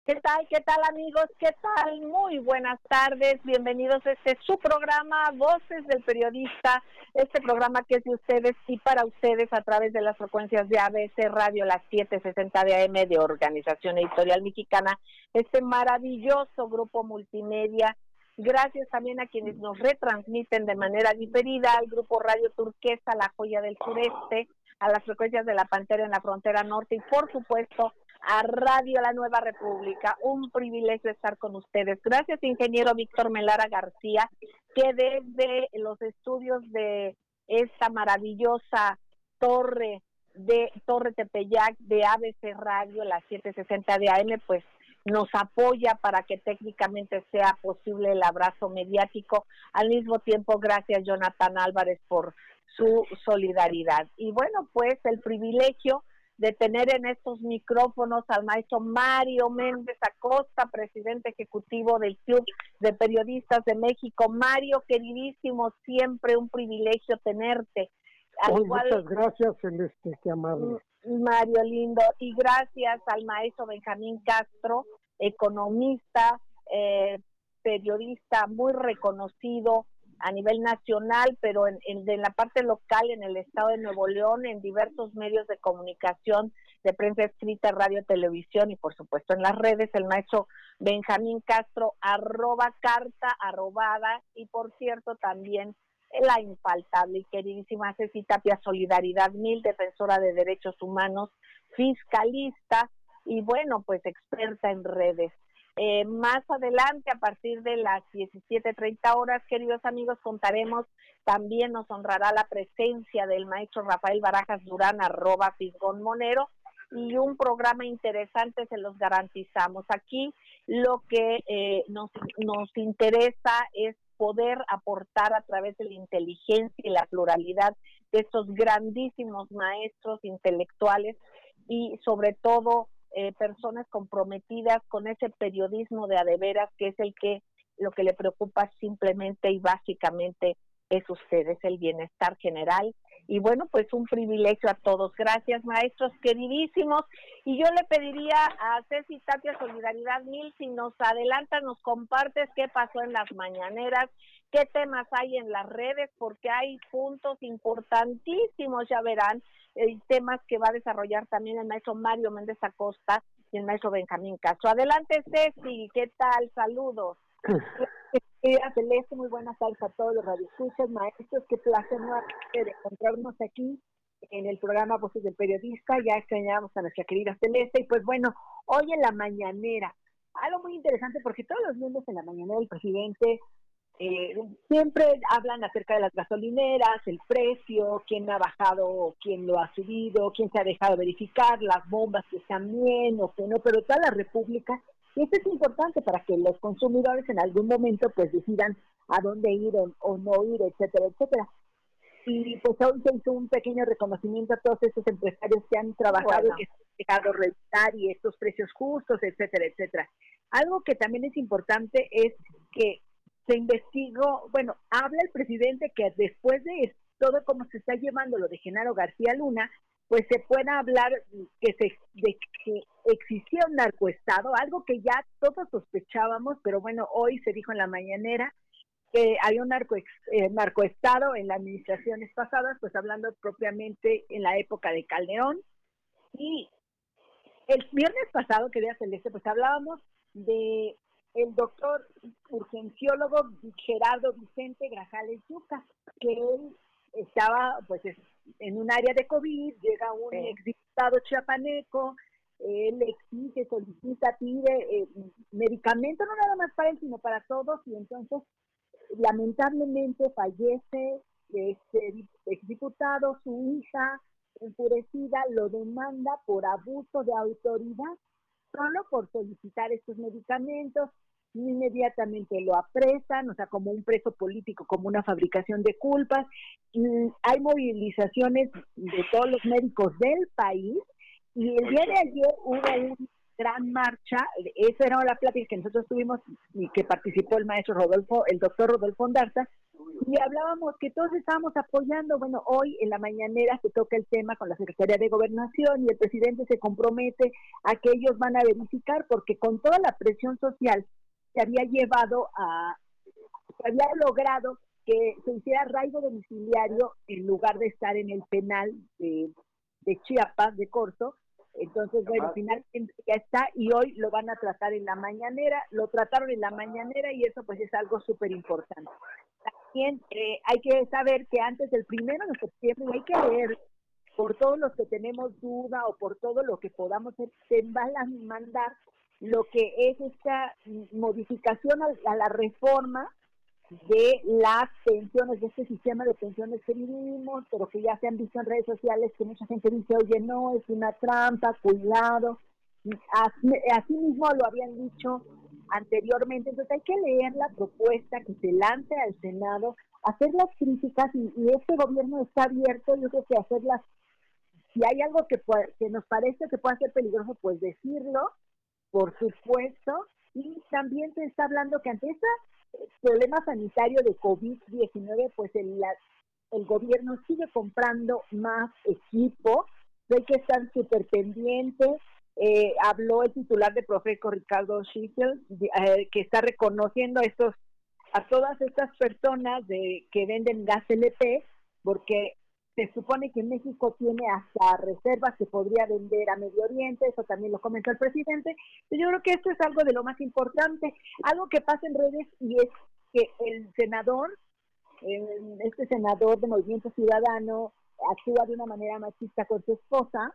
¿Qué tal amigos? ¿Qué tal? Muy buenas tardes, bienvenidos a su programa Voces del Periodista, este programa que es de ustedes y para ustedes a través de las frecuencias de ABC Radio, las 760 de AM de Organización Editorial Mexicana, este maravilloso grupo multimedia. Gracias también a quienes nos retransmiten de manera diferida, al grupo Radio Turquesa, La Joya del Sureste, a las frecuencias de La Pantera en la Frontera Norte y por supuesto a Radio La Nueva República. Un privilegio estar con ustedes. Gracias, ingeniero Víctor Melara García, que desde los estudios de esta maravillosa Torre Tepeyac de ABC Radio, las 760 de AM, pues nos apoya para que técnicamente sea posible el abrazo mediático. Al mismo tiempo, gracias Jonathan Álvarez por su solidaridad. Y bueno, pues el privilegio de tener en estos micrófonos al maestro Mario Méndez Acosta, presidente ejecutivo del Club de Periodistas de México. Mario, queridísimo, siempre un privilegio tenerte. Muchas gracias, Celeste, qué amable. Mario lindo, y gracias al maestro Benjamín Castro, economista, periodista muy reconocido a nivel nacional, pero en la parte local, en el estado de Nuevo León, en diversos medios de comunicación, de prensa escrita, radio, televisión y por supuesto en las redes, el maestro Benjamín Castro, @carta arrobada, y por cierto también la infaltable y queridísima Ceci Tapia, Solidaridad Mil, defensora de derechos humanos, fiscalista y bueno, pues experta en redes. Más adelante, a partir de las 17:30 horas, queridos amigos, contaremos, también nos honrará la presencia del maestro Rafael Barajas Durán, @Fisgón Monero, y un programa interesante, se los garantizamos. Aquí lo que nos interesa es poder aportar a través de la inteligencia y la pluralidad de estos grandísimos maestros intelectuales y sobre todo personas comprometidas con ese periodismo de adeveras, que es lo que le preocupa simplemente y básicamente es ustedes, el bienestar general. Y bueno, pues un privilegio a todos. Gracias, maestros queridísimos. Y yo le pediría a Ceci Tapia, Solidaridad Mil, si nos adelantas, nos compartes qué pasó en las mañaneras, qué temas hay en las redes, porque hay puntos importantísimos, ya verán, temas que va a desarrollar también el maestro Mario Méndez Acosta y el maestro Benjamín Castro. Adelante, Ceci, ¿qué tal? Saludos. Celeste, muy buenas tardes a todos los radioescuchas, maestros, qué placer nuevamente de encontrarnos aquí en el programa Voces del Periodista. Ya extrañábamos a nuestra querida Celeste, y pues bueno, hoy en la mañanera, algo muy interesante, porque todos los lunes en la mañanera el presidente siempre hablan acerca de las gasolineras, el precio, quién ha bajado, quién lo ha subido, quién se ha dejado verificar, las bombas que están bien o que no, pero toda la República. Y esto es importante para que los consumidores en algún momento pues decidan a dónde ir o no ir, etcétera, etcétera. Y pues hoy se hizo un pequeño reconocimiento a todos estos empresarios que han trabajado y que han dejado revisar y estos precios justos, etcétera, etcétera. Algo que también es importante es que se investigó, bueno, habla el presidente que después de todo como se está llevando lo de Genaro García Luna, pues se pueda hablar de que existía un narcoestado, algo que ya todos sospechábamos, pero bueno, hoy se dijo en la mañanera que había un narcoestado en las administraciones pasadas, pues hablando propiamente en la época de Calderón. Y el viernes pasado, querida Celeste, pues hablábamos de el doctor urgenciólogo Gerardo Vicente Grajales Yuca, que él estaba pues en un área de COVID, llega un exdiputado chiapaneco, él exige, solicita, pide medicamento, no nada más para él, sino para todos, y entonces lamentablemente fallece este exdiputado, su hija enfurecida lo demanda por abuso de autoridad, solo por solicitar estos medicamentos. Inmediatamente lo apresan, o sea, como un preso político, como una fabricación de culpas. Y hay movilizaciones de todos los médicos del país, y el día de ayer hubo una gran marcha. Esa era la plática que nosotros tuvimos y que participó el maestro Rodolfo, el doctor Rodolfo Ondarza, y hablábamos que todos estábamos apoyando. Bueno, hoy en la mañanera se toca el tema con la Secretaría de Gobernación y el presidente se compromete a que ellos van a verificar, porque con toda la presión social se había logrado que se hiciera arraigo domiciliario en lugar de estar en el penal de Chiapas, de Corzo. Entonces, bueno, finalmente ya está, y hoy lo van a tratar en la mañanera. Lo trataron en la mañanera y eso pues es algo súper importante. También hay que saber que antes del 1 de septiembre hay que leer, por todos los que tenemos duda o por todo lo que podamos hacer, se van a mandar lo que es esta modificación a la reforma de las pensiones, de este sistema de pensiones que vivimos, pero que ya se han visto en redes sociales que mucha gente dice, oye, no, es una trampa, cuidado. Así mismo lo habían dicho anteriormente. Entonces hay que leer la propuesta que se lance al Senado, hacer las críticas, y este gobierno está abierto, yo creo que hacerlas. Si hay algo que nos parece que pueda ser peligroso, pues decirlo, por supuesto. Y también se está hablando que ante este problema sanitario de COVID-19, pues el gobierno sigue comprando más equipo. Hay que estar súper pendientes. Habló el titular de Profeco, Ricardo Schifel, que está reconociendo a todas estas personas que venden gas LP, porque se supone que México tiene hasta reservas que podría vender a Medio Oriente. Eso también lo comentó el presidente. Yo creo que esto es algo de lo más importante. Algo que pasa en redes, y es que el senador, este senador de Movimiento Ciudadano, actúa de una manera machista con su esposa.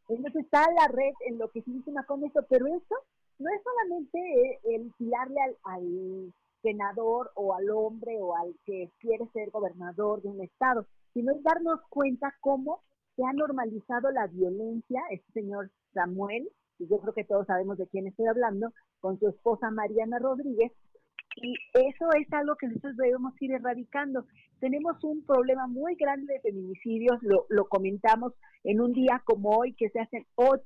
Entonces está la red enloquecidísima con eso, pero eso no es solamente el tirarle al senador o al hombre o al que quiere ser gobernador de un estado, sino es darnos cuenta cómo se ha normalizado la violencia. Este señor Samuel, y yo creo que todos sabemos de quién estoy hablando, con su esposa Mariana Rodríguez, y eso es algo que nosotros debemos ir erradicando. Tenemos un problema muy grande de feminicidios, lo comentamos en un día como hoy, que se hacen 5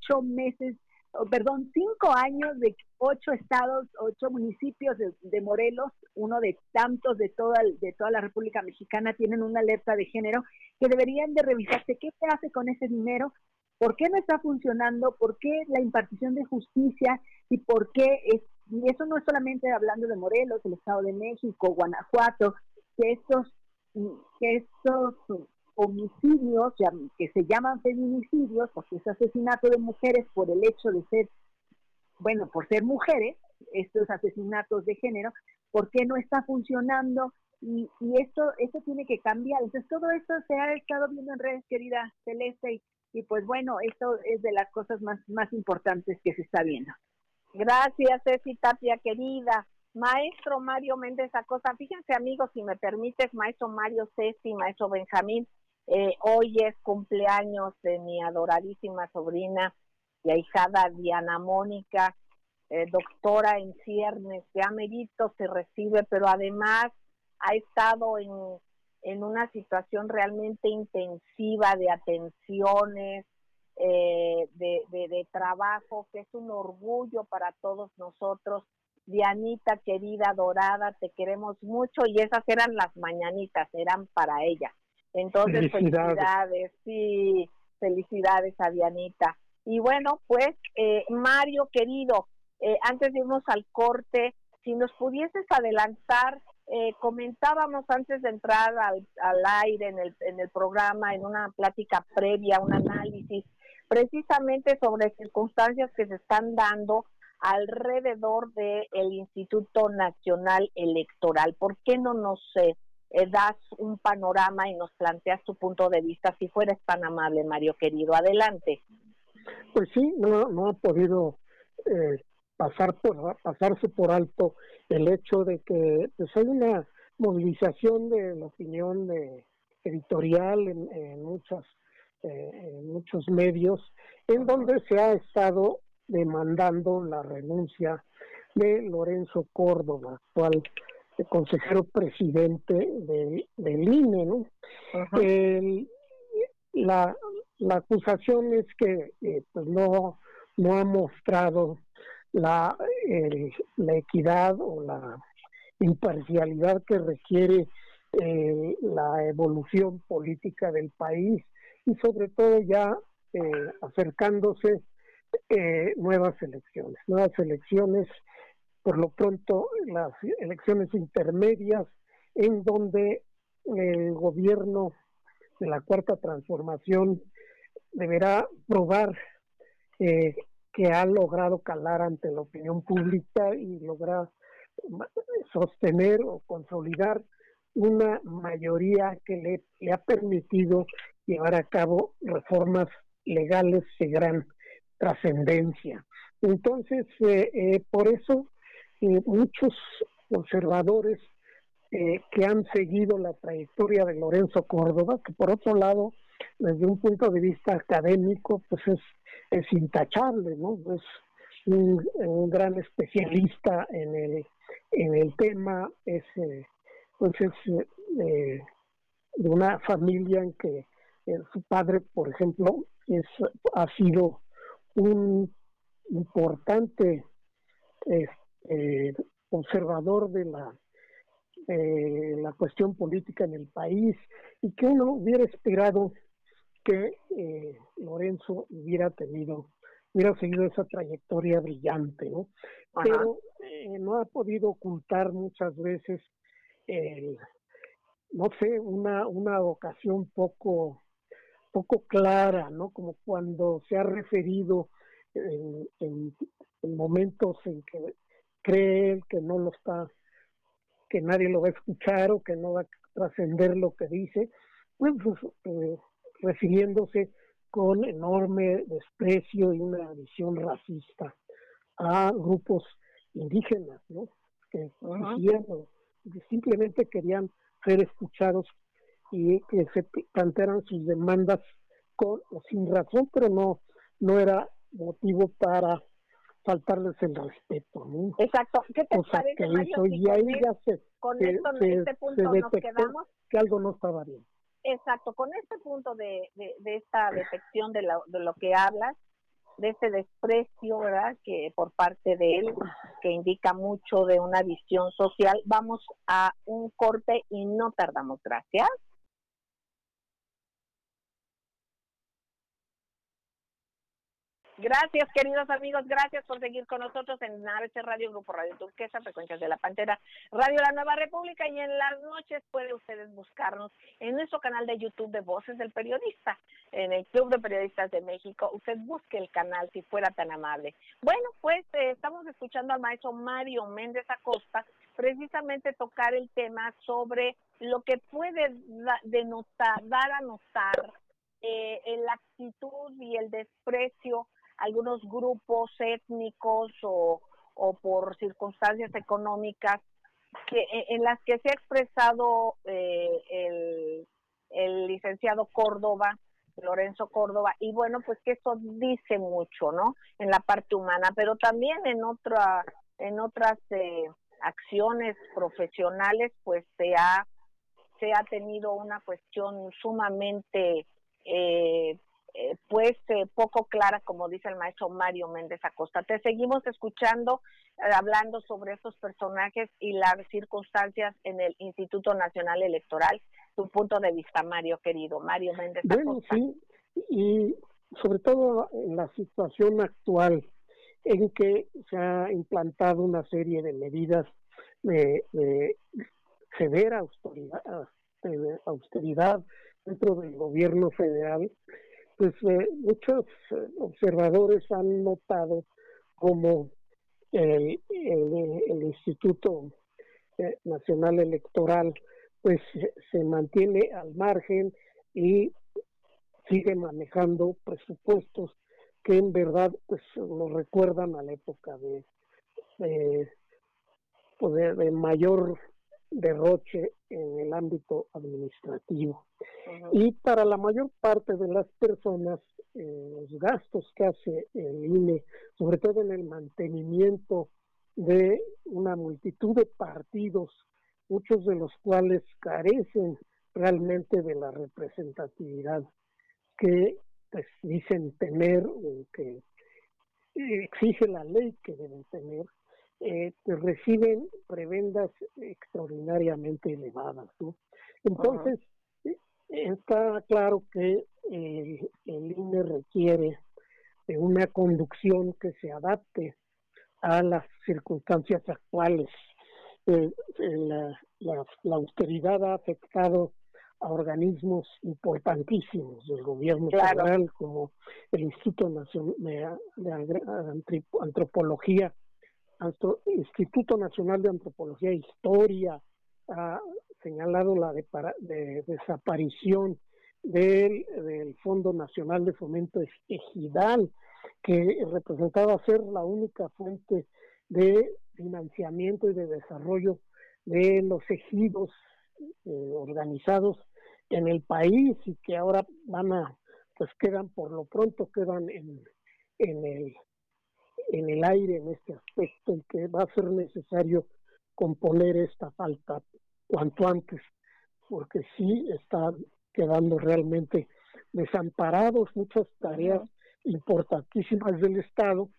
años de 8 estados, 8 municipios de Morelos, uno de tantos de toda la República Mexicana, tienen una alerta de género que deberían de revisarse qué se hace con ese dinero, por qué no está funcionando, por qué la impartición de justicia, y por qué y eso no es solamente hablando de Morelos, el Estado de México, Guanajuato, que estos homicidios, que se llaman feminicidios, porque es asesinato de mujeres por el hecho de ser, por ser mujeres, estos asesinatos de género, ¿por qué no está funcionando? Y esto tiene que cambiar. Entonces todo esto se ha estado viendo en redes, querida Celeste, y pues bueno, esto es de las cosas más importantes que se está viendo. Gracias, Ceci Tapia, querida. Maestro Mario Méndez Acosta, fíjense, amigos, si me permites, maestro Mario, Ceci, maestro Benjamín, hoy es cumpleaños de mi adoradísima sobrina y ahijada Diana Mónica, doctora en ciernes, ya merito se recibe, pero además ha estado en una situación realmente intensiva de atenciones, de trabajo, que es un orgullo para todos nosotros. Dianita, querida, adorada, te queremos mucho, y esas eran las mañanitas, eran para ella. Entonces, felicidades, sí, felicidades a Dianita. Y bueno, pues, Mario, querido, antes de irnos al corte, si nos pudieses adelantar, comentábamos antes de entrar al aire en el programa, en una plática previa, un análisis, precisamente sobre circunstancias que se están dando alrededor del Instituto Nacional Electoral. ¿Por qué no nos das un panorama y nos planteas tu punto de vista, si fueras tan amable, Mario querido? Adelante. Pues sí, no ha podido pasarse por alto el hecho de que pues hay una movilización de la opinión editorial en muchos medios, en donde se ha estado demandando la renuncia de Lorenzo Córdoba, actual consejero presidente del INE, ¿no? Uh-huh. La acusación es que pues no ha mostrado la equidad o la imparcialidad que requiere la evolución política del país y sobre todo ya acercándose nuevas elecciones, por lo pronto las elecciones intermedias en donde el gobierno de la Cuarta Transformación deberá probar que ha logrado calar ante la opinión pública y lograr sostener o consolidar una mayoría que le ha permitido llevar a cabo reformas legales de gran trascendencia. Entonces, por eso, muchos conservadores que han seguido la trayectoria de Lorenzo Córdoba, que por otro lado, desde un punto de vista académico, pues es intachable, ¿no? Es un gran especialista en el tema, de una familia en que su padre, por ejemplo, ha sido un importante conservador de la cuestión política en el país, y que uno hubiera esperado que Lorenzo hubiera seguido esa trayectoria brillante, ¿no? Ajá. Pero no ha podido ocultar muchas veces no sé, una vocación poco clara, ¿no? Como cuando se ha referido en momentos en que cree que no lo está, que nadie lo va a escuchar o que no va a trascender lo que dice, pues refiriéndose con enorme desprecio y una visión racista a grupos indígenas, ¿no? Que decían, que simplemente querían ser escuchados y que se plantearan sus demandas con o sin razón, pero no era motivo para faltarles el respeto, ¿no? Exacto. ¿Qué te parece, que Mario? hizo, y ahí ya este punto se nos quedamos que algo no estaba bien. Exacto, con este punto de esta detección de lo que hablas, de este desprecio, ¿verdad?, que por parte de él, que indica mucho de una visión social, vamos a un corte y no tardamos. Gracias. Gracias, queridos amigos, gracias por seguir con nosotros en ABC Radio, Grupo Radio Turquesa, Frecuencias de la Pantera, Radio La Nueva República, y en las noches pueden ustedes buscarnos en nuestro canal de YouTube de Voces del Periodista, en el Club de Periodistas de México. Usted busque el canal si fuera tan amable. Bueno, pues estamos escuchando al maestro Mario Méndez Acosta precisamente tocar el tema sobre lo que puede dar a notar la actitud y el desprecio algunos grupos étnicos o por circunstancias económicas en las que se ha expresado el licenciado Córdoba, Lorenzo Córdoba, y bueno, pues que eso dice mucho, ¿no?, en la parte humana, pero también en otras acciones profesionales, pues se ha tenido una cuestión sumamente poco clara, como dice el maestro Mario Méndez Acosta. Te seguimos escuchando, hablando sobre estos personajes y las circunstancias en el Instituto Nacional Electoral. Tu punto de vista, Mario, querido. Mario Méndez Acosta. Sí, y sobre todo en la situación actual, en que se ha implantado una serie de medidas de severa austeridad dentro del gobierno federal, pues muchos observadores han notado como el Instituto Nacional Electoral pues se mantiene al margen y sigue manejando presupuestos que en verdad pues nos recuerdan a la época de mayor derroche en el ámbito administrativo. Uh-huh. Y para la mayor parte de las personas, los gastos que hace el INE, sobre todo en el mantenimiento de una multitud de partidos, muchos de los cuales carecen realmente de la representatividad que pues, dicen tener o que exige la ley que deben tener, pues reciben prebendas extraordinariamente elevadas, ¿no? Entonces, está claro que el INE requiere de una conducción que se adapte a las circunstancias actuales. La austeridad ha afectado a organismos importantísimos del gobierno federal, como el Instituto Nacional de Antropología, Instituto Nacional de Antropología e Historia, ha señalado la desaparición del Fondo Nacional de Fomento Ejidal, que representaba ser la única fuente de financiamiento y de desarrollo de los ejidos organizados en el país, y que ahora quedan por lo pronto en el aire en este aspecto, y que va a ser necesario componer esta falta cuanto antes, porque sí están quedando realmente desamparados muchas tareas importantísimas del Estado,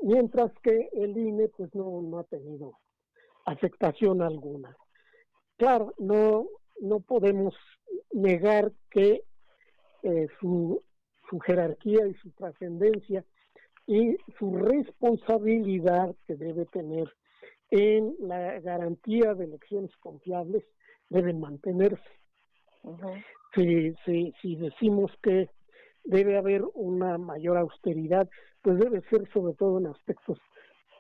mientras que el INE pues no ha tenido afectación alguna. Claro, no podemos negar que su jerarquía y su trascendencia y su responsabilidad que debe tener en la garantía de elecciones confiables deben mantenerse. Si decimos que debe haber una mayor austeridad, pues debe ser sobre todo en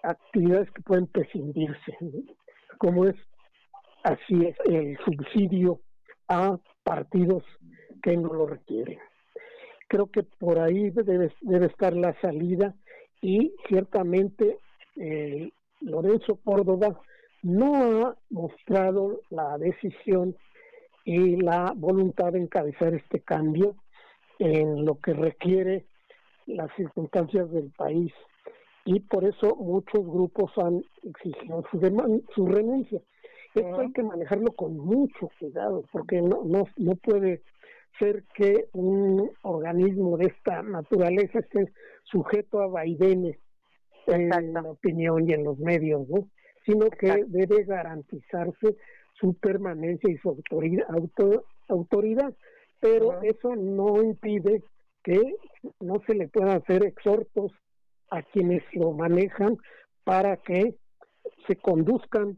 actividades que pueden prescindirse, ¿no? Como es el subsidio a partidos que no lo requieren. Creo que por ahí debe estar la salida, y ciertamente Lorenzo Córdoba no ha mostrado la decisión y la voluntad de encabezar este cambio en lo que requiere las circunstancias del país, y por eso muchos grupos han exigido su renuncia. Esto hay que manejarlo con mucho cuidado, porque no puede ser que un organismo de esta naturaleza esté sujeto a vaivenes en la opinión y en los medios, ¿no? Sino que debe garantizarse su permanencia y su autoridad, pero eso no impide que no se le puedan hacer exhortos a quienes lo manejan para que se conduzcan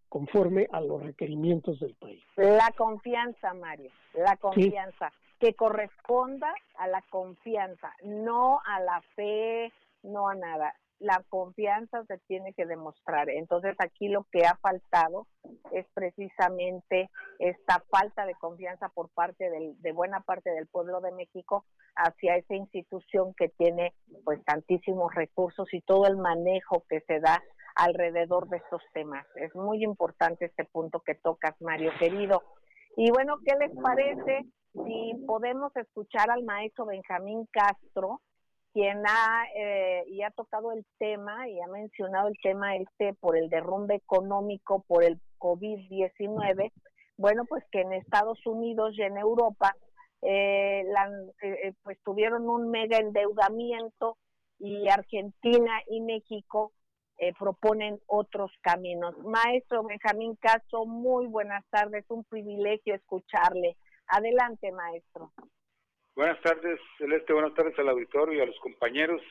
conforme a los requerimientos del país. La confianza, Mario, la confianza, que corresponda a la confianza, no a la fe, no a nada. La confianza se tiene que demostrar. Entonces aquí lo que ha faltado es precisamente esta falta de confianza por parte de buena parte del pueblo de México hacia esa institución que tiene pues tantísimos recursos y todo el manejo que se da alrededor de estos temas. Es muy importante este punto que tocas, Mario querido. Y bueno, ¿qué les parece si podemos escuchar al maestro Benjamín Castro, quien ha tocado el tema y ha mencionado el tema por el derrumbe económico por el COVID-19? Bueno, pues que en Estados Unidos y en Europa pues tuvieron un mega endeudamiento, y Argentina y México proponen otros caminos. Maestro Benjamín Castro, muy buenas tardes, un privilegio escucharle. Adelante, maestro. Buenas tardes, Celeste, buenas tardes al auditorio y a los compañeros.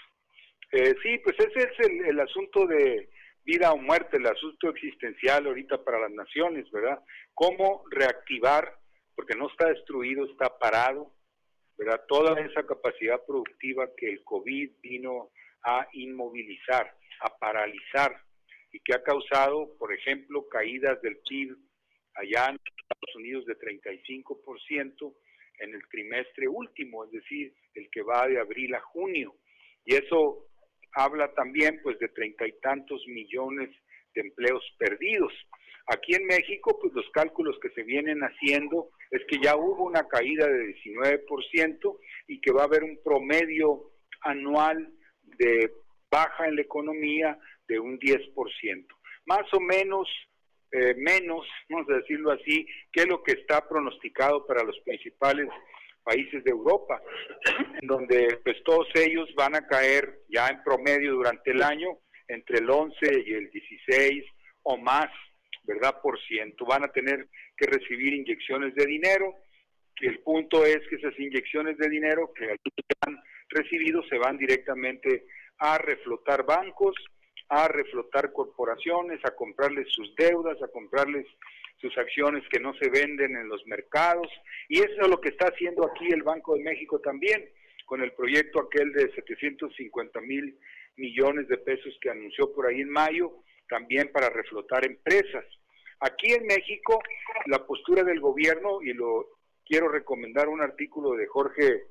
Sí, pues ese es el asunto de vida o muerte, el asunto existencial ahorita para las naciones, ¿verdad? Cómo reactivar, porque no está destruido, está parado, ¿verdad? Toda esa capacidad productiva que el COVID vino a inmovilizar, a paralizar, y que ha causado, por ejemplo, caídas del PIB allá en Estados Unidos de 35%, en el trimestre último, es decir, el que va de abril a junio, y eso habla también pues de 30 y tantos millones de empleos perdidos. Aquí en México, pues los cálculos que se vienen haciendo es que ya hubo una caída de 19% y que va a haber un promedio anual de baja en la economía de un 10%, más o menos menos, vamos a decirlo así, que lo que está pronosticado para los principales países de Europa, en donde pues todos ellos van a caer ya en promedio durante el año entre el 11 y el 16 o más ¿verdad? Por ciento. Van a tener que recibir inyecciones de dinero, que el punto es que esas inyecciones de dinero que han recibido se van directamente a reflotar bancos, a reflotar corporaciones, a comprarles sus deudas, a comprarles sus acciones que no se venden en los mercados, y eso es lo que está haciendo aquí el Banco de México también, con el proyecto aquel de 750,000 millones de pesos que anunció por ahí en mayo, también para reflotar empresas. Aquí en México, la postura del gobierno, y lo quiero recomendar un artículo de Jorge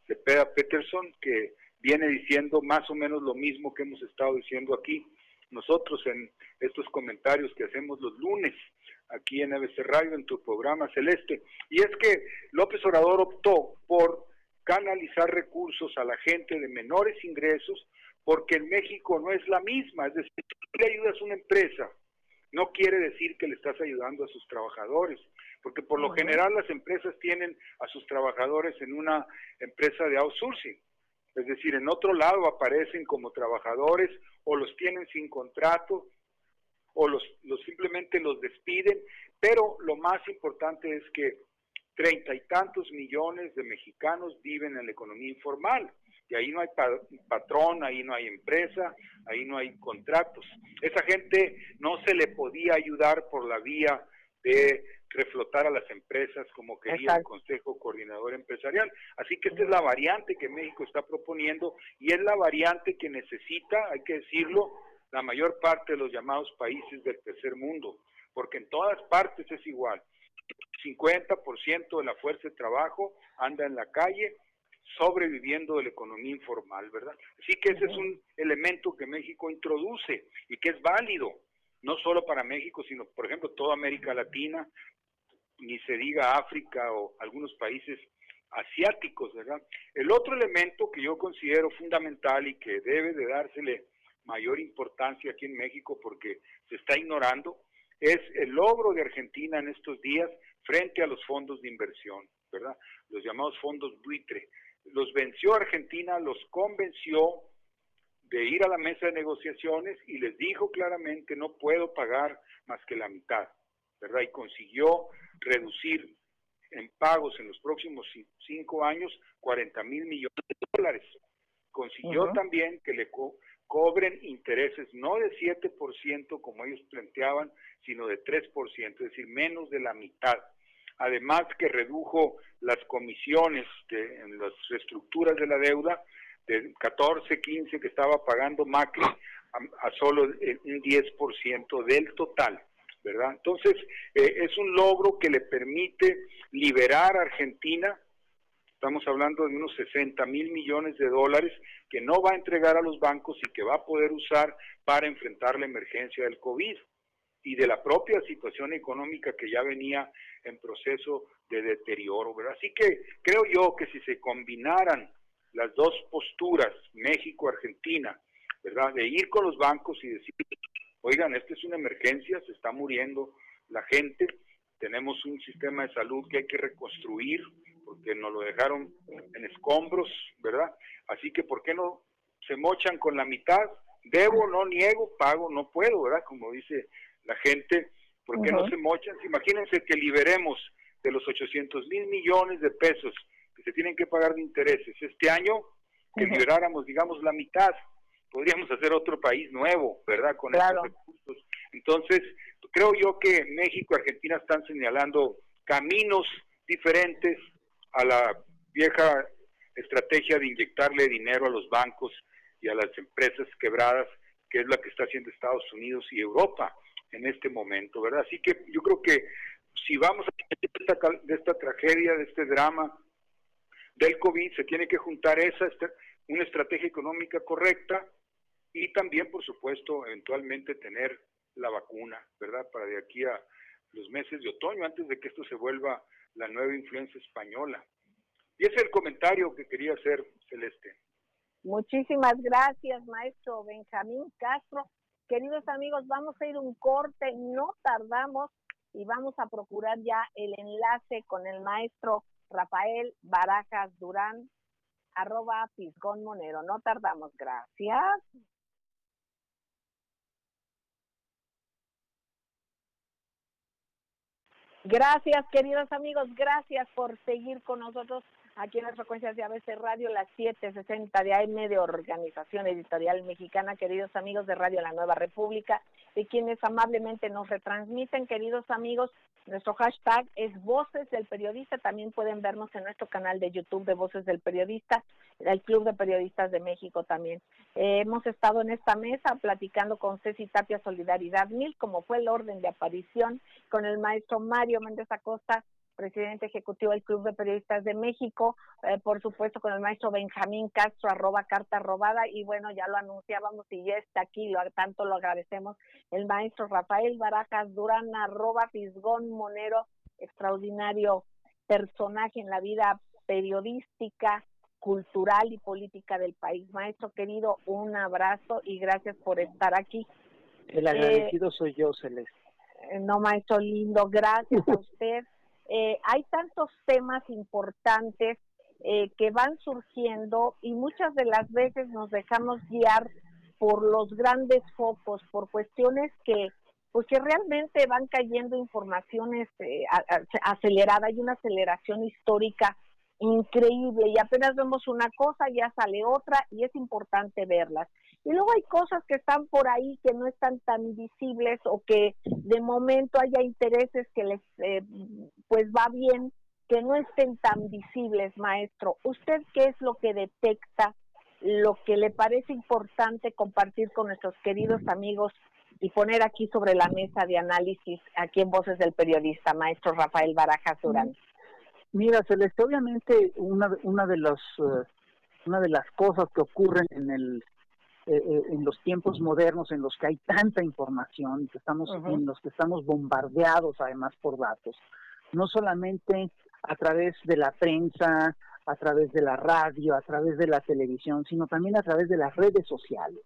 Cepeda Peterson, que viene diciendo más o menos lo mismo que hemos estado diciendo aquí nosotros en estos comentarios que hacemos los lunes, aquí en ABC Radio, en tu programa Celeste, y es que López Obrador optó por canalizar recursos a la gente de menores ingresos, porque en México no es la misma, es decir, si le ayudas a una empresa, no quiere decir que le estás ayudando a sus trabajadores, porque por lo general las empresas tienen a sus trabajadores en una empresa de outsourcing, es decir, en otro lado aparecen como trabajadores o los tienen sin contrato o los simplemente los despiden, pero lo más importante es que 30 y tantos millones de mexicanos viven en la economía informal, y ahí no hay patrón, ahí no hay empresa, ahí no hay contratos. Esa gente no se le podía ayudar por la vía de reflotar a las empresas como quería el Consejo Coordinador Empresarial. Así que esta es la variante que México está proponiendo, y es la variante que necesita, hay que decirlo, la mayor parte de los llamados países del tercer mundo, porque en todas partes es igual. 50% de la fuerza de trabajo anda en la calle sobreviviendo de la economía informal, ¿verdad? Así que ese es un elemento que México introduce y que es válido, no solo para México, sino, por ejemplo, toda América Latina, ni se diga África o algunos países asiáticos, ¿verdad? El otro elemento que yo considero fundamental y que debe de dársele mayor importancia aquí en México porque se está ignorando, es el logro de Argentina en estos días frente a los fondos de inversión, ¿verdad? Los llamados fondos buitre. Los venció Argentina, los convenció de ir a la mesa de negociaciones y les dijo claramente: no puedo pagar más que la mitad, ¿verdad? Y consiguió reducir en pagos en los próximos 5 años 40,000 millones de dólares. Consiguió también que le cobren intereses no de 7% como ellos planteaban, sino de 3%, es decir, menos de la mitad. Además que redujo las comisiones en las estructuras de la deuda de 14, 15 que estaba pagando Macri a solo un 10% del total, ¿verdad? Entonces, es un logro que le permite liberar a Argentina. Estamos hablando de unos 60,000 millones de dólares que no va a entregar a los bancos y que va a poder usar para enfrentar la emergencia del COVID y de la propia situación económica que ya venía en proceso de deterioro, ¿verdad? Así que creo yo que si se combinaran las dos posturas, México-Argentina, ¿verdad? De ir con los bancos y decir: oigan, esta es una emergencia, se está muriendo la gente, tenemos un sistema de salud que hay que reconstruir, porque nos lo dejaron en escombros, ¿verdad? Así que, ¿por qué no se mochan con la mitad? Debo, no niego, pago, no puedo, ¿verdad? Como dice la gente, ¿por qué no se mochan? Imagínense que liberemos de los 800,000 millones de pesos que se tienen que pagar de intereses este año, que liberáramos, digamos, la mitad. Podríamos hacer otro país nuevo, ¿verdad? Con estos recursos. Entonces, creo yo que México y Argentina están señalando caminos diferentes a la vieja estrategia de inyectarle dinero a los bancos y a las empresas quebradas, que es la que está haciendo Estados Unidos y Europa en este momento, ¿verdad? Así que yo creo que si vamos a de esta tragedia, de este drama del COVID, se tiene que juntar una estrategia económica correcta y también, por supuesto, eventualmente tener la vacuna, ¿verdad? Para de aquí a los meses de otoño, antes de que esto se vuelva la nueva influenza española. Y ese es el comentario que quería hacer, Celeste. Muchísimas gracias, maestro Benjamín Castro. Queridos amigos, vamos a ir un corte, no tardamos, y vamos a procurar ya el enlace con el maestro Rafael Barajas Durán, @Pizgón-Monero. No tardamos, gracias. Gracias, queridos amigos, gracias por seguir con nosotros aquí en las frecuencias de ABC Radio, las 760 de AM de Organización Editorial Mexicana, queridos amigos de Radio La Nueva República, de quienes amablemente nos retransmiten, queridos amigos. Nuestro hashtag es Voces del Periodista. También pueden vernos en nuestro canal de YouTube de Voces del Periodista, el Club de Periodistas de México también. Hemos estado en esta mesa platicando con Ceci Tapia Solidaridad 1000, como fue el orden de aparición, con el maestro Mario Méndez Acosta, presidente ejecutivo del Club de Periodistas de México, por supuesto con el maestro Benjamín Castro, @carta_robada, y bueno, ya lo anunciábamos y ya está aquí, tanto lo agradecemos, el maestro Rafael Barajas Durán, @Fisgón Monero, extraordinario personaje en la vida periodística, cultural y política del país. Maestro querido, un abrazo y gracias por estar aquí. El agradecido soy yo, Celeste. No, maestro lindo, gracias a usted. Hay tantos temas importantes que van surgiendo y muchas de las veces nos dejamos guiar por los grandes focos, por cuestiones que realmente van cayendo informaciones aceleradas. Hay una aceleración histórica increíble y apenas vemos una cosa ya sale otra y es importante verlas. Y luego hay cosas que están por ahí que no están tan visibles o que de momento haya intereses que les pues va bien que no estén tan visibles, maestro. ¿Usted qué es lo que detecta, lo que le parece importante compartir con nuestros queridos amigos y poner aquí sobre la mesa de análisis aquí en Voces del Periodista, maestro Rafael Barajas Durán? Mira, Celeste, obviamente una de las cosas que ocurren en los tiempos modernos en los que hay tanta información y que en los que estamos bombardeados además por datos, no solamente a través de la prensa, a través de la radio, a través de la televisión, sino también a través de las redes sociales.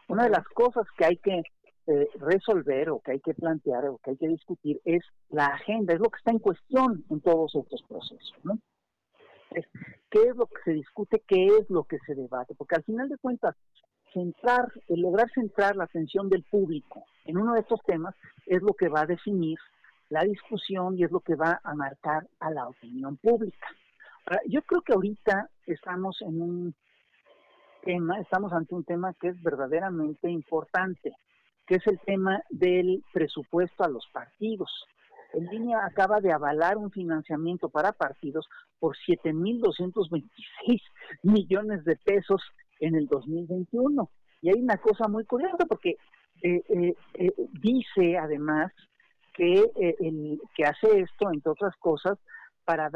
Una de las cosas que hay que resolver o que hay que plantear o que hay que discutir es la agenda, es lo que está en cuestión en todos estos procesos, ¿no? ¿Qué es lo que se discute? ¿Qué es lo que se debate? Porque al final de cuentas, lograr centrar la atención del público en uno de estos temas es lo que va a definir la discusión y es lo que va a marcar a la opinión pública. Ahora, yo creo que ahorita estamos ante un tema que es verdaderamente importante, que es el tema del presupuesto a los partidos. El INE acaba de avalar un financiamiento para partidos por 7,226 millones de pesos en el 2021. Y hay una cosa muy curiosa porque dice además que hace esto, entre otras cosas, para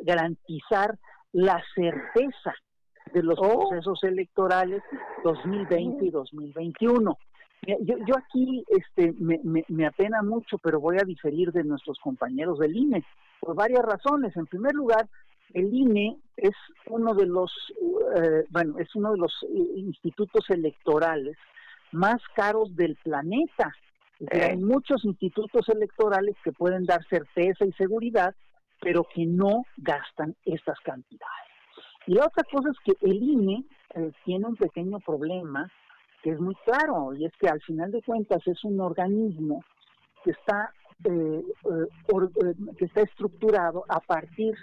garantizar la certeza de los procesos electorales 2020 y 2021. Yo aquí me apena mucho, pero voy a diferir de nuestros compañeros del INE por varias razones. En primer lugar, el INE es uno de los institutos electorales más caros del planeta. Hay muchos institutos electorales que pueden dar certeza y seguridad, pero que no gastan estas cantidades. Y la otra cosa es que el INE tiene un pequeño problema que es muy claro, y es que al final de cuentas es un organismo que está estructurado a partir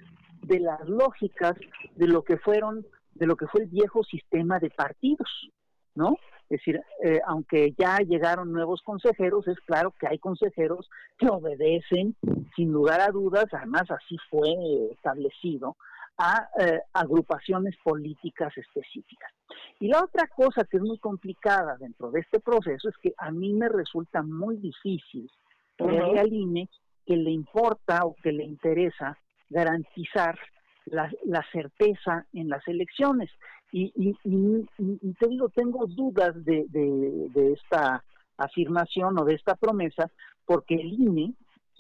de las lógicas de lo que fue el viejo sistema de partidos, ¿no? Es decir, aunque ya llegaron nuevos consejeros, es claro que hay consejeros que obedecen, sin lugar a dudas, además así fue establecido, a agrupaciones políticas específicas. Y la otra cosa que es muy complicada dentro de este proceso es que a mí me resulta muy difícil creer al INE que le importa o que le interesa garantizar la certeza en las elecciones. Y te digo, tengo dudas de esta afirmación o de esta promesa, porque el INE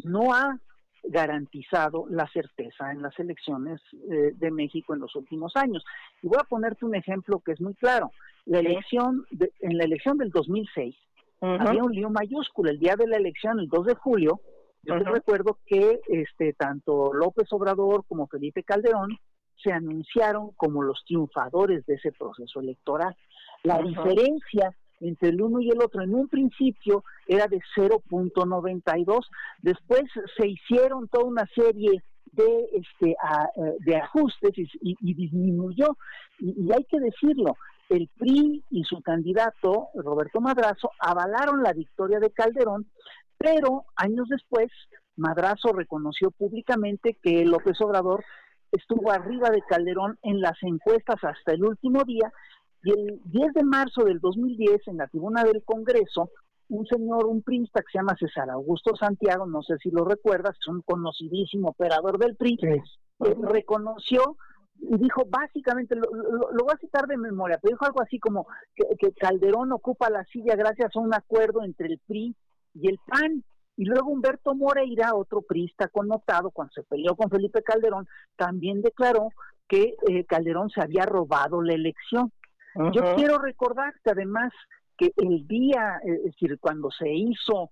no ha garantizado la certeza en las elecciones de México en los últimos años. Y voy a ponerte un ejemplo que es muy claro. En la elección del 2006 había un lío mayúsculo. El día de la elección, el 2 de julio, yo te recuerdo que tanto López Obrador como Felipe Calderón se anunciaron como los triunfadores de ese proceso electoral. La diferencia entre el uno y el otro. En un principio era de 0.92, después se hicieron toda una serie de ajustes y disminuyó. Y hay que decirlo, el PRI y su candidato, Roberto Madrazo, avalaron la victoria de Calderón, pero años después, Madrazo reconoció públicamente que López Obrador estuvo arriba de Calderón en las encuestas hasta el último día, y el 10 de marzo del 2010, en la tribuna del Congreso, un priista que se llama César Augusto Santiago, no sé si lo recuerdas, es un conocidísimo operador del PRI, reconoció y dijo básicamente, lo voy a citar de memoria, pero dijo algo así como que Calderón ocupa la silla gracias a un acuerdo entre el PRI y el PAN. Y luego Humberto Moreira, otro priista connotado, cuando se peleó con Felipe Calderón, también declaró que Calderón se había robado la elección. Uh-huh. Yo quiero recordar que además que el día, es decir, cuando se hizo,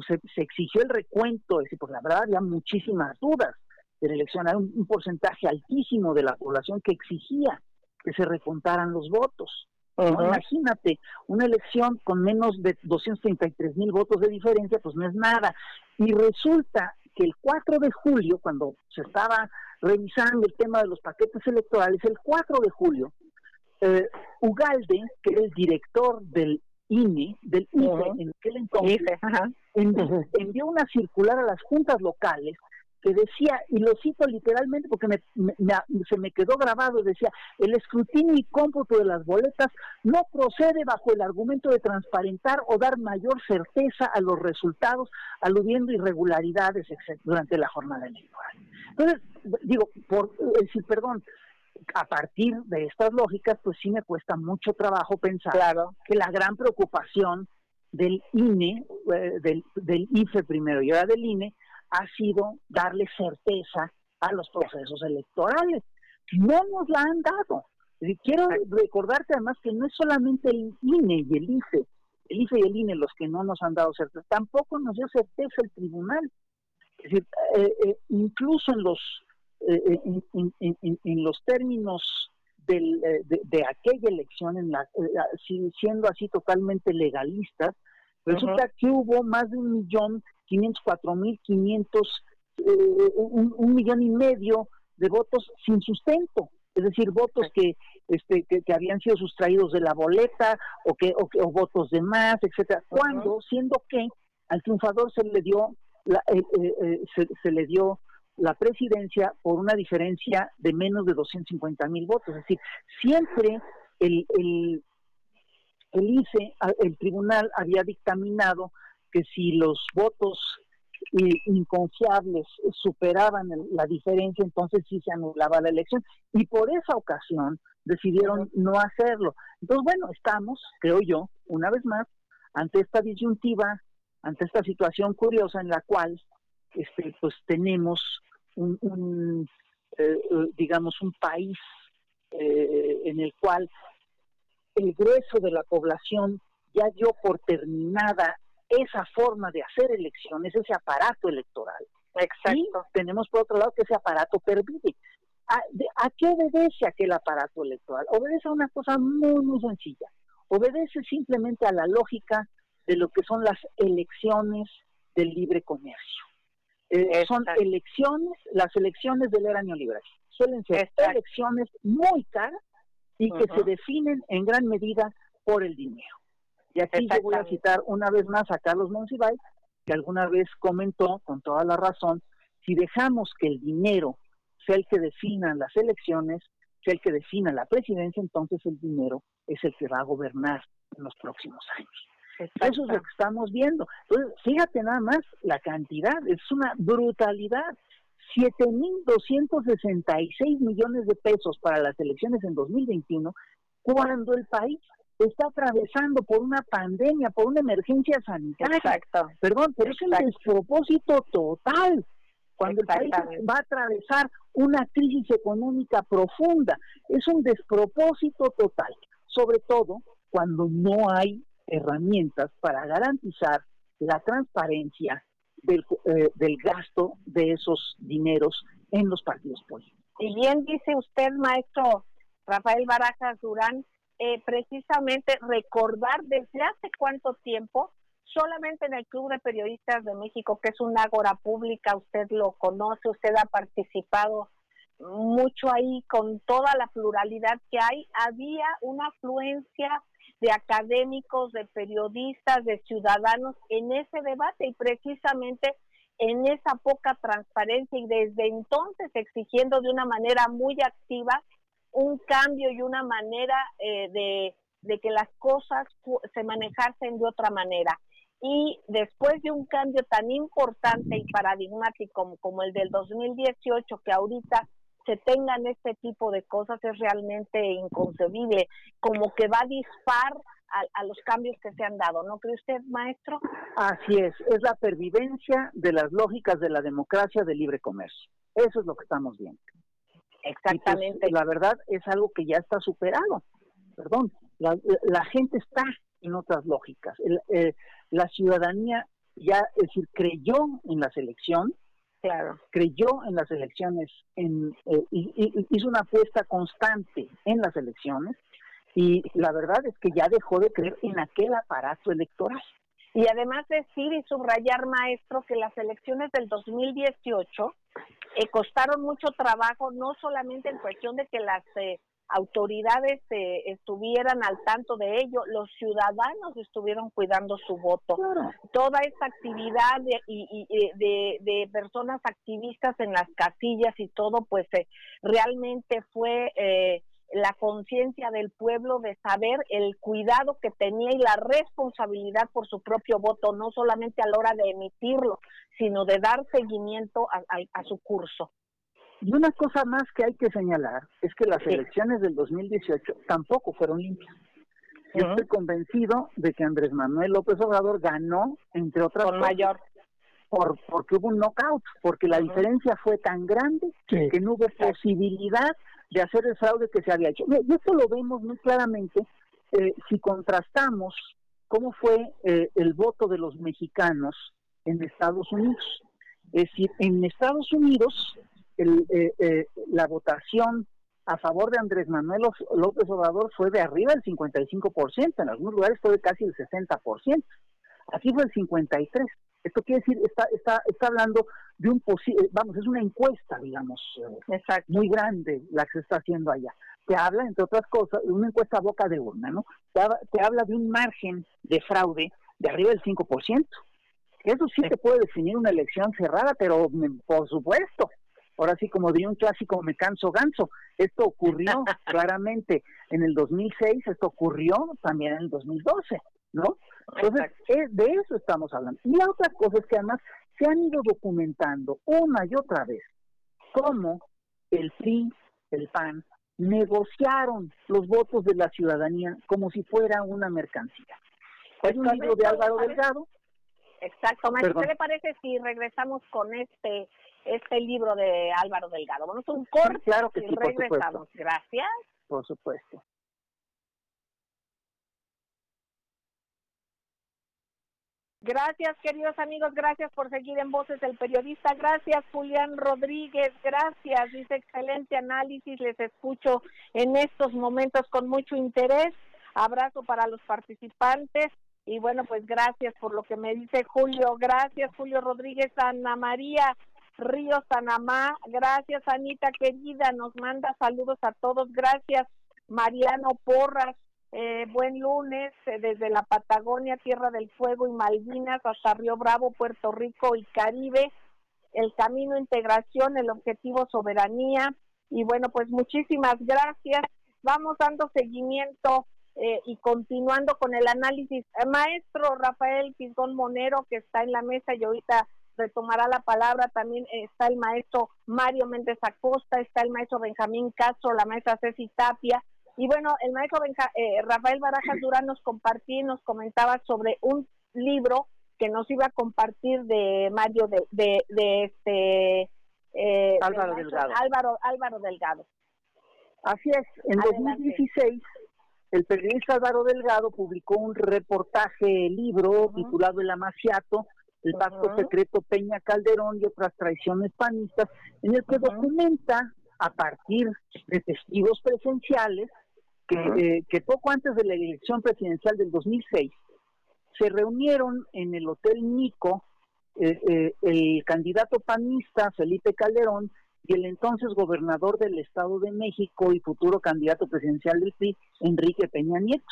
se exigió el recuento, es decir, pues la verdad había muchísimas dudas de la elección, hay un porcentaje altísimo de la población que exigía que se recontaran los votos. ¿No? Uh-huh. Imagínate, una elección con menos de 233,000 votos de diferencia, pues no es nada. Y resulta que el 4 de julio, cuando se estaba revisando el tema de los paquetes electorales, el 4 de julio, Ugalde, que era el director del INE, del IFE, uh-huh, en aquel entonces, envió una circular a las juntas locales que decía, y lo cito literalmente porque se me quedó grabado, decía: el escrutinio y cómputo de las boletas no procede bajo el argumento de transparentar o dar mayor certeza a los resultados, aludiendo irregularidades durante la jornada electoral. Entonces, digo, a partir de estas lógicas, pues sí me cuesta mucho trabajo pensar que la gran preocupación del INE, del IFE primero y ahora del INE, ha sido darle certeza a los procesos electorales. No nos la han dado. Quiero recordarte además que no es solamente el INE y el IFE y el INE los que no nos han dado certeza, tampoco nos dio certeza el tribunal. Es decir, incluso en los términos de aquella elección, siendo así totalmente legalistas, resulta que hubo más de 1,504,500, 1,5 millones de votos sin sustento, es decir, votos que habían sido sustraídos de la boleta o votos de más, etcétera. Cuando, siendo que al triunfador se le dio la presidencia por una diferencia de menos de 250,000 votos, es decir, siempre el ICE, el tribunal había dictaminado que si los votos inconfiables superaban la diferencia, entonces sí se anulaba la elección, y por esa ocasión decidieron no hacerlo. Entonces, bueno, estamos, creo yo, una vez más, ante esta disyuntiva, ante esta situación curiosa en la cual pues tenemos digamos un país en el cual el grueso de la población ya dio por terminada esa forma de hacer elecciones, ese aparato electoral. Exacto. Y tenemos por otro lado que ese aparato pervive. ¿A qué obedece aquel aparato electoral? Obedece a una cosa muy, muy sencilla. Obedece simplemente a la lógica de lo que son las elecciones del libre comercio. Son las elecciones de la era neoliberal. Suelen ser elecciones muy caras y que se definen en gran medida por el dinero. Y aquí yo voy a citar una vez más a Carlos Monsiváis, que alguna vez comentó con toda la razón: si dejamos que el dinero sea el que defina las elecciones, sea el que defina la presidencia, entonces el dinero es el que va a gobernar en los próximos años. Eso es lo que estamos viendo. Entonces, fíjate nada más la cantidad, es una brutalidad. 7,266 millones de pesos para las elecciones en 2021, cuando el país está atravesando por una pandemia, por una emergencia sanitaria. Perdón, pero es un despropósito total. Cuando el país va a atravesar una crisis económica profunda, es un despropósito total. Sobre todo cuando no hay herramientas para garantizar la transparencia del gasto de esos dineros en los partidos políticos. Y bien dice usted, maestro Rafael Barajas Durán, precisamente recordar desde hace cuánto tiempo, solamente en el Club de Periodistas de México, que es una ágora pública, usted lo conoce, usted ha participado mucho ahí con toda la pluralidad que hay, había una afluencia de académicos, de periodistas, de ciudadanos en ese debate y precisamente en esa poca transparencia y desde entonces exigiendo de una manera muy activa un cambio y una manera de que las cosas se manejasen de otra manera. Y después de un cambio tan importante y paradigmático como el del 2018, que ahorita se tengan este tipo de cosas es realmente inconcebible, como que va a dispar a los cambios que se han dado, ¿no cree usted, maestro? Así es la pervivencia de las lógicas de la democracia de libre comercio. Eso es lo que estamos viendo. Exactamente. Pues, la verdad es algo que ya está superado. Perdón, la gente está en otras lógicas. La ciudadanía ya, es decir, creyó en la selección. Claro. Creyó en las elecciones, hizo una apuesta constante en las elecciones y la verdad es que ya dejó de creer en aquel aparato electoral. Y además decir y subrayar, maestro, que las elecciones del 2018 costaron mucho trabajo, no solamente en cuestión de que las autoridades estuvieran al tanto de ello, los ciudadanos estuvieron cuidando su voto. Claro. Toda esta actividad de personas activistas en las casillas y todo, pues realmente fue la conciencia del pueblo de saber el cuidado que tenía y la responsabilidad por su propio voto, no solamente a la hora de emitirlo, sino de dar seguimiento a su curso. Y una cosa más que hay que señalar es que las elecciones del 2018 tampoco fueron limpias. Yo estoy convencido de que Andrés Manuel López Obrador ganó, entre otras cosas, mayor. Porque hubo un knockout, porque la diferencia fue tan grande que no hubo posibilidad de hacer el fraude que se había hecho. Y esto lo vemos muy claramente si contrastamos cómo fue el voto de los mexicanos en Estados Unidos. Es decir, en Estados Unidos la votación a favor de Andrés Manuel López Obrador fue de arriba del 55%, en algunos lugares fue de casi el 60%, aquí fue el 53%. Esto quiere decir, está hablando de un posible, es una encuesta, digamos, muy grande la que se está haciendo allá. Te habla, entre otras cosas, de una encuesta a boca de urna, ¿no? Te habla de un margen de fraude de arriba del 5%. Eso sí te puede definir una elección cerrada, pero por supuesto. Ahora sí, como diría un clásico, me canso ganso. Esto ocurrió claramente en el 2006, esto ocurrió también en el 2012, ¿no? Entonces, de eso estamos hablando. Y la otra cosa es que además se han ido documentando una y otra vez cómo el PRI, el PAN, negociaron los votos de la ciudadanía como si fuera una mercancía. Hay un libro de Álvaro Delgado. Exacto, maestro. ¿Qué le parece si regresamos con este libro de Álvaro Delgado? Vamos a un corte, sí, claro que y sí, regresamos. Gracias. Por supuesto. Gracias, queridos amigos, gracias por seguir en Voces del Periodista, gracias Julián Rodríguez, gracias, dice excelente análisis, les escucho en estos momentos con mucho interés, abrazo para los participantes y bueno, pues gracias por lo que me dice Julio, gracias Julio Rodríguez, Ana María Ríos Sanamá, gracias Anita querida, nos manda saludos a todos, gracias Mariano Porras. Buen lunes desde la Patagonia, Tierra del Fuego y Malvinas hasta Río Bravo, Puerto Rico y Caribe, el camino integración, el objetivo soberanía y bueno, pues muchísimas gracias, vamos dando seguimiento y continuando con el análisis. Maestro Rafael Fisgón Monero, que está en la mesa y ahorita retomará la palabra, también está el maestro Mario Méndez Acosta, está el maestro Benjamín Castro, la maestra Ceci Tapia. Y bueno, el maestro Rafael Barajas Durán nos comentaba sobre un libro que nos iba a compartir de Mario Álvaro Delgado. Álvaro Delgado. Así es, en 2016 el periodista Álvaro Delgado publicó un libro titulado El Amaciato, el pacto secreto Peña Calderón y otras traiciones panistas, en el que documenta a partir de testigos presenciales que poco antes de la elección presidencial del 2006 se reunieron en el Hotel Nico el candidato panista Felipe Calderón y el entonces gobernador del Estado de México y futuro candidato presidencial del PRI, Enrique Peña Nieto.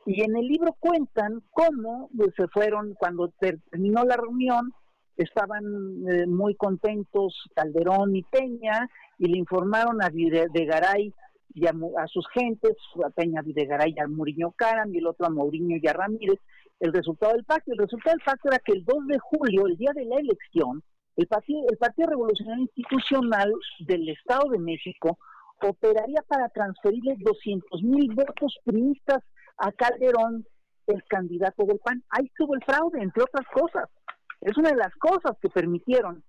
Y en el libro cuentan cómo se fueron, cuando terminó la reunión, estaban muy contentos Calderón y Peña, y le informaron a Videgaray y a sus gentes, a Peña, Videgaray y a Murillo Karam, y el otro a Mourinho y a Ramírez, el resultado del pacto. El resultado del pacto era que el 2 de julio, el día de la elección, el Partido Revolucionario Institucional del Estado de México operaría para transferirle 200,000 votos priistas a Calderón, el candidato del PAN. Ahí estuvo el fraude, entre otras cosas. Es una de las cosas que permitieron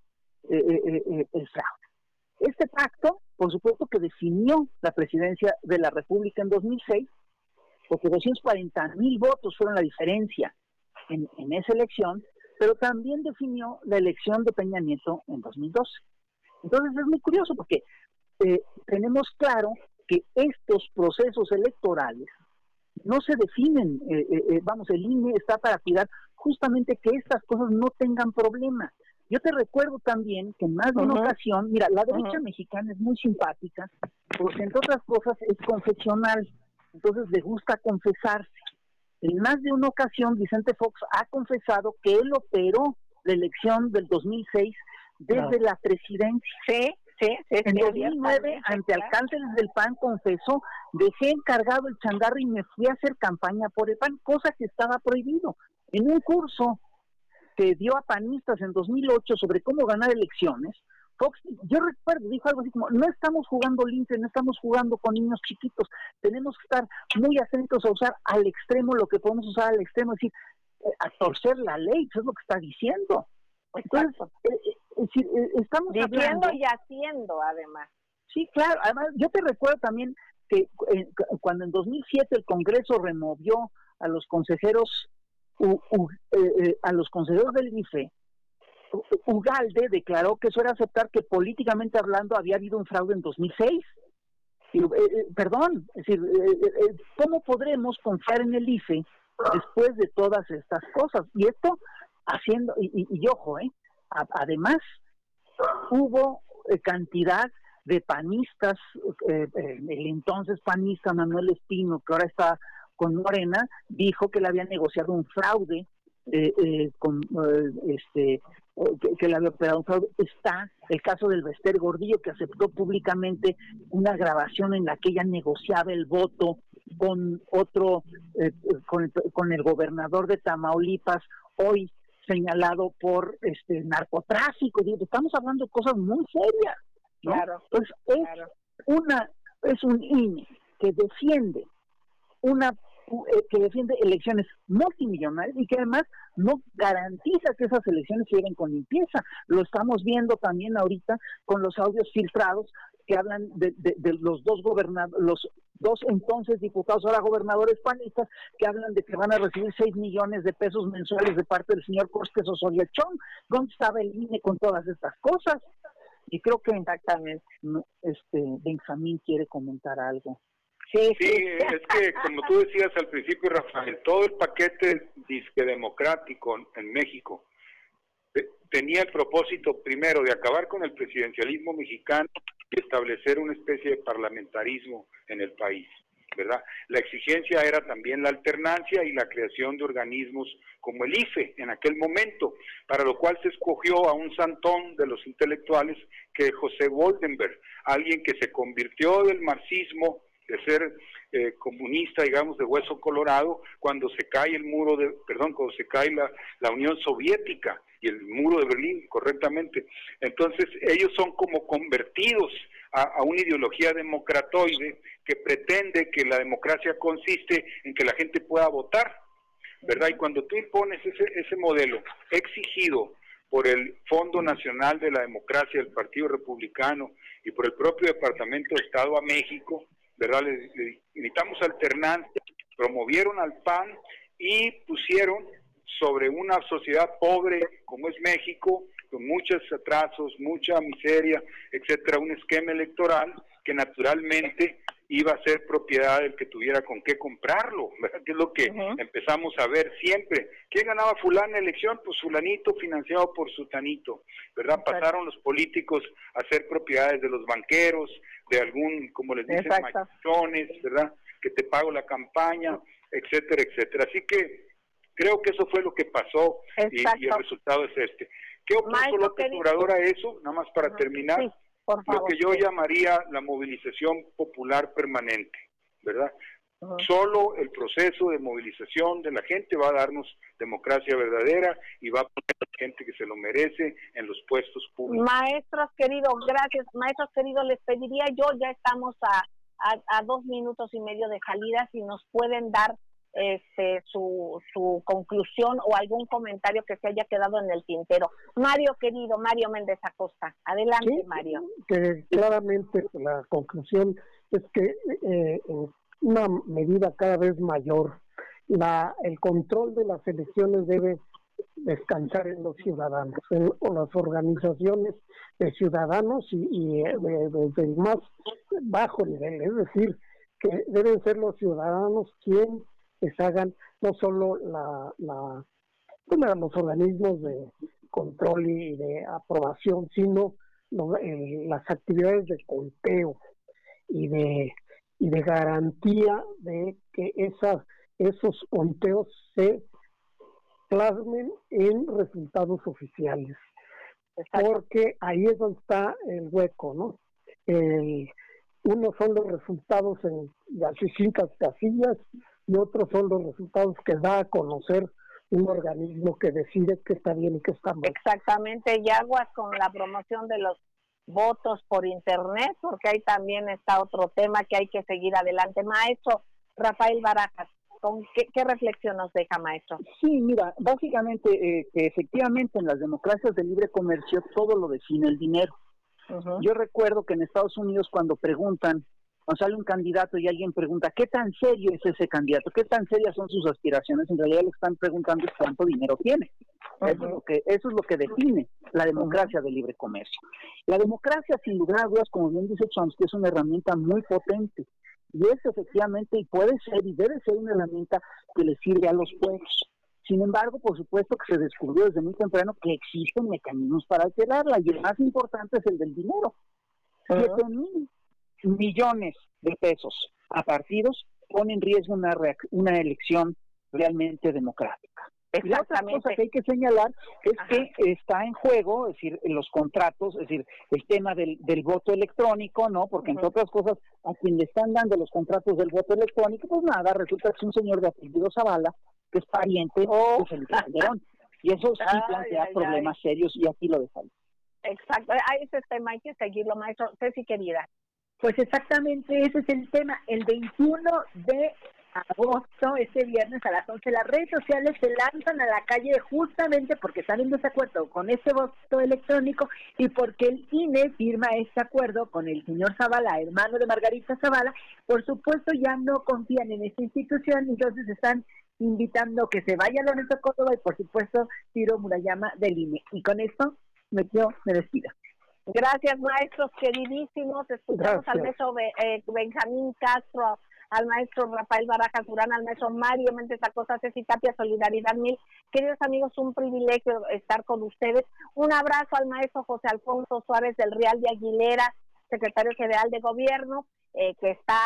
el fraude. Este pacto, por supuesto, que definió la presidencia de la República en 2006, porque 240,000 votos fueron la diferencia en esa elección, pero también definió la elección de Peña Nieto en 2012. Entonces es muy curioso porque tenemos claro que estos procesos electorales no se definen, el INE está para cuidar justamente que estas cosas no tengan problema. Yo te recuerdo también que en más de una ocasión, mira, la derecha mexicana es muy simpática, porque entre otras cosas es confesional, entonces le gusta confesarse. En más de una ocasión Vicente Fox ha confesado que él operó la elección del 2006 desde la presidencia. Sí, en 2009, ante alcaldes del PAN, confesó: dejé encargado el changarro y me fui a hacer campaña por el PAN, cosa que estaba prohibido. En un curso que dio a panistas en 2008 sobre cómo ganar elecciones, Fox, yo recuerdo, dijo algo así como: no estamos jugando limpio, no estamos jugando con niños chiquitos, tenemos que estar muy atentos a usar al extremo lo que podemos usar al extremo, es decir, a torcer la ley, eso es lo que está diciendo. Entonces, estamos diciendo hablando, y haciendo, además. Sí, claro. Además, yo te recuerdo también que cuando en 2007 el Congreso removió a los consejeros del IFE, Ugalde declaró que eso era aceptar que políticamente hablando había habido un fraude en 2006. Perdón, es decir, ¿cómo podremos confiar en el IFE después de todas estas cosas? Y esto haciendo, y ojo, además hubo cantidad de panistas, el entonces panista Manuel Espino, que ahora está con Morena, dijo que le había negociado un fraude, que le había operado un fraude. Está el caso del Bester Gordillo, que aceptó públicamente una grabación en la que ella negociaba el voto con otro, con el gobernador de Tamaulipas, hoy señalado por narcotráfico. Estamos hablando de cosas muy serias, ¿no? Claro. Entonces es un INE que defiende elecciones multimillonarias y que además no garantiza que esas elecciones se lleven con limpieza. Lo estamos viendo también ahorita con los audios filtrados que hablan de los dos entonces diputados, ahora gobernadores panistas, que hablan de que van a recibir 6 millones de pesos mensuales de parte del señor Costes Osorio Chong. ¿Dónde estaba el INE con todas estas cosas? Y creo que exactamente Benjamín quiere comentar algo. Sí, es que como tú decías al principio, Rafael, todo el paquete disque democrático en México tenía el propósito primero de acabar con el presidencialismo mexicano y establecer una especie de parlamentarismo en el país, ¿verdad? La exigencia era también la alternancia y la creación de organismos como el IFE en aquel momento, para lo cual se escogió a un santón de los intelectuales que es José Goldenberg, alguien que se convirtió del marxismo, de ser comunista, digamos, de hueso colorado, cuando se cae cuando se cae la Unión Soviética y el muro de Berlín, correctamente. Entonces, ellos son como convertidos a una ideología democratoide que pretende que la democracia consiste en que la gente pueda votar, ¿verdad? Y cuando tú impones ese modelo exigido por el Fondo Nacional de la Democracia del Partido Republicano y por el propio Departamento de Estado a México, ¿verdad? Le necesitamos alternancia, promovieron al PAN y pusieron sobre una sociedad pobre como es México, con muchos atrasos, mucha miseria, etcétera, un esquema electoral que naturalmente iba a ser propiedad del que tuviera con qué comprarlo, ¿verdad? Que es lo que empezamos a ver siempre. ¿Quién ganaba fulana elección? Pues fulanito financiado por sutanito, ¿verdad? Pasaron los políticos a ser propiedades de los banqueros, de algún, como les dicen, machones, ¿verdad? Que te pago la campaña, etcétera, etcétera. Así que creo que eso fue lo que pasó y el resultado es este. ¿Qué opuso López Obrador a eso? Nada más para terminar. Sí, por favor, lo que yo llamaría la movilización popular permanente, ¿verdad? Solo el proceso de movilización de la gente va a darnos democracia verdadera y va a poner a la gente que se lo merece en los puestos públicos. Maestros queridos, gracias. Maestros queridos, les pediría yo, ya estamos a 2 minutos y medio de salida, si nos pueden dar su conclusión o algún comentario que se haya quedado en el tintero. Mario querido, Mario Méndez Acosta, adelante. Sí, Mario. Que claramente la conclusión es que en una medida cada vez mayor, el control de las elecciones debe descansar en los ciudadanos, en las organizaciones de ciudadanos y desde el más bajo nivel, es decir, que deben ser los ciudadanos quienes hagan no solo los organismos de control y de aprobación, sino las actividades de conteo y de garantía de que esos conteos se plasmen en resultados oficiales. Exacto. Porque ahí es donde está el hueco, ¿no? Unos son los resultados en las distintas casillas y otros son los resultados que da a conocer un organismo que decide qué está bien y qué está mal. Exactamente, y aguas con la promoción de los votos por internet, porque ahí también está otro tema que hay que seguir adelante. Maestro Rafael Barajas, ¿con qué reflexión nos deja, maestro? Sí, mira, básicamente que efectivamente en las democracias de libre comercio todo lo define el dinero. Yo recuerdo que en Estados Unidos cuando preguntan, cuando sale un candidato y alguien pregunta, ¿qué tan serio es ese candidato? ¿Qué tan serias son sus aspiraciones? En realidad lo que están preguntando es cuánto dinero tiene. Eso es lo que define la democracia de libre comercio. La democracia, sin lugar a dudas, como bien dice Chomsky, es una herramienta muy potente. Y es efectivamente, y puede ser, y debe ser una herramienta que le sirve a los pueblos. Sin embargo, por supuesto que se descubrió desde muy temprano que existen mecanismos para alterarla, y el más importante es el del dinero. 7,000 millones de pesos a partidos pone en riesgo una elección realmente democrática. Y la otra cosa que hay que señalar es que está en juego, es decir, en los contratos, es decir, el tema del voto electrónico, ¿no? Porque entre otras cosas, a quien le están dando los contratos del voto electrónico, pues nada, resulta que es un señor de apellido Zavala, que es pariente de Felipe Calderón. Y eso sí plantea problemas serios, y aquí lo dejamos. Exacto, a ese tema hay que seguirlo, maestro. Ceci, querida. Pues exactamente ese es el tema. El 21 de agosto, este viernes a las 11, las redes sociales se lanzan a la calle justamente porque están en desacuerdo con ese voto electrónico y porque el INE firma este acuerdo con el señor Zavala, hermano de Margarita Zavala. Por supuesto ya no confían en esta institución, entonces están invitando que se vaya Lorenzo Córdoba y por supuesto Ciro Murayama del INE. Y con esto me despido. Gracias, maestros queridísimos. Escuchamos al maestro Benjamín Castro, al maestro Rafael Barajas Durán, al maestro Mario Méndez Acosta, Ceci Tapia, Solidaridad 1000. Queridos amigos, un privilegio estar con ustedes. Un abrazo al maestro José Alfonso Suárez del Real de Aguilera, secretario general de Gobierno, que está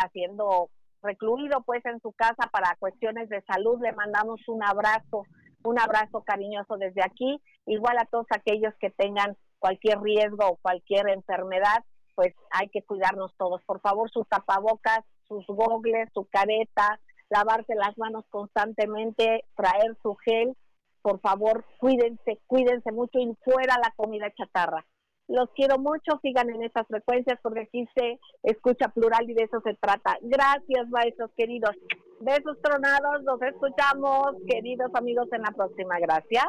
haciendo recluido en su casa para cuestiones de salud. Le mandamos un abrazo cariñoso desde aquí, igual a todos aquellos que tengan cualquier riesgo o cualquier enfermedad, pues hay que cuidarnos todos. Por favor, sus tapabocas, sus gogles, su careta, lavarse las manos constantemente, traer su gel. Por favor, cuídense mucho y fuera la comida chatarra. Los quiero mucho, sigan en estas frecuencias porque aquí se escucha plural y de eso se trata. Gracias, maestros queridos. Besos tronados, nos escuchamos, queridos amigos, en la próxima. Gracias.